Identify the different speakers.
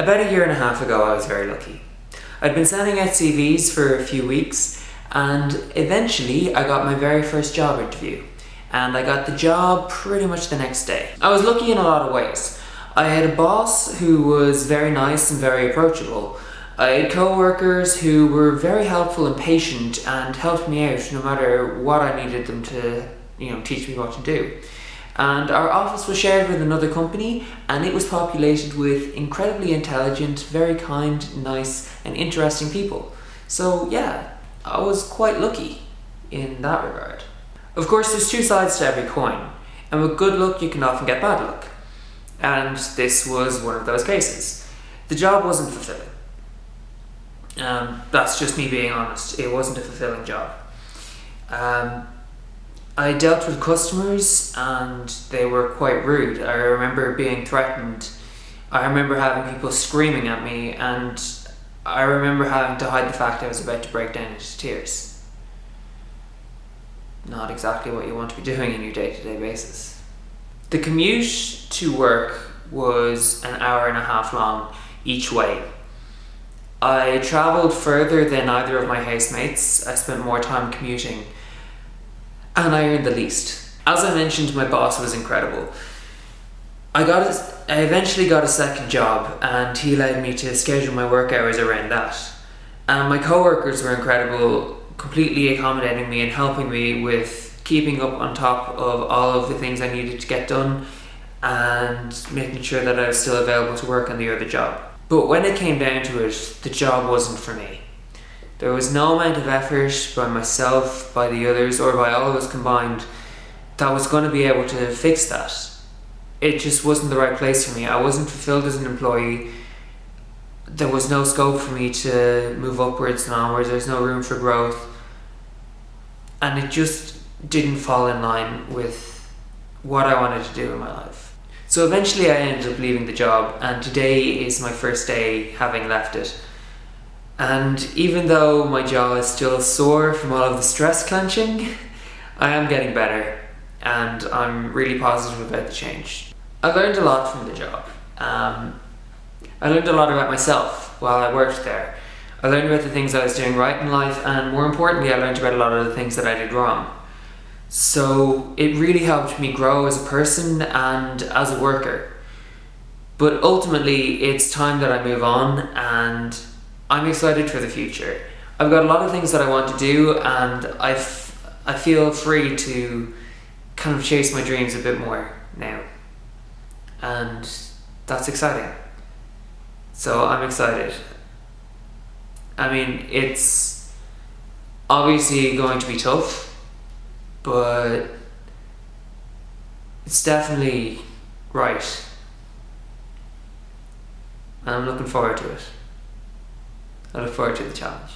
Speaker 1: About a year and a half ago, I was very lucky. I'd been sending out CVs for a few weeks, and eventually I got my very first job interview. And I got the job pretty much the next day. I was lucky in a lot of ways. I had a boss who was very nice and very approachable. I had co-workers who were very helpful and patient and helped me out no matter what I needed them to, teach me what to do. And our office was shared with another company, and it was populated with incredibly intelligent, very kind, nice, and interesting people. So yeah, I was quite lucky in that regard. Of course, there's two sides to every coin, and with good luck you can often get bad luck. And this was one of those cases. The job wasn't fulfilling. That's just me being honest. It wasn't a fulfilling job. I dealt with customers and they were quite rude. I remember being threatened. I remember having people screaming at me, and I remember having to hide the fact I was about to break down into tears. Not exactly what you want to be doing in your day-to-day basis. The commute to work was an hour and a half long each way. I travelled further than either of my housemates. I spent more time commuting, and I earned the least. As I mentioned, my boss was incredible. I eventually got a second job, and he allowed me to schedule my work hours around that. And my co-workers were incredible, completely accommodating me and helping me with keeping up on top of all of the things I needed to get done and making sure that I was still available to work on the other job. But when it came down to it, the job wasn't for me. There was no amount of effort by myself, by the others, or by all of us combined that was going to be able to fix that. It just wasn't the right place for me. I wasn't fulfilled as an employee. There was no scope for me to move upwards and onwards. There's no room for growth. And it just didn't fall in line with what I wanted to do in my life. So eventually I ended up leaving the job, and today is my first day having left it. And even though my jaw is still sore from all of the stress clenching, I am getting better, and I'm really positive about the change. I learned a lot from the job. I learned a lot about myself while I worked there. I learned about the things I was doing right in life, and more importantly, I learned about a lot of the things that I did wrong. So it really helped me grow as a person and as a worker. But ultimately, it's time that I move on, and I'm excited for the future. I've got a lot of things that I want to do, and I feel free to kind of chase my dreams a bit more now. And that's exciting. So I'm excited. I mean, it's obviously going to be tough, but it's definitely right. And I'm looking forward to it. I look forward to the challenge.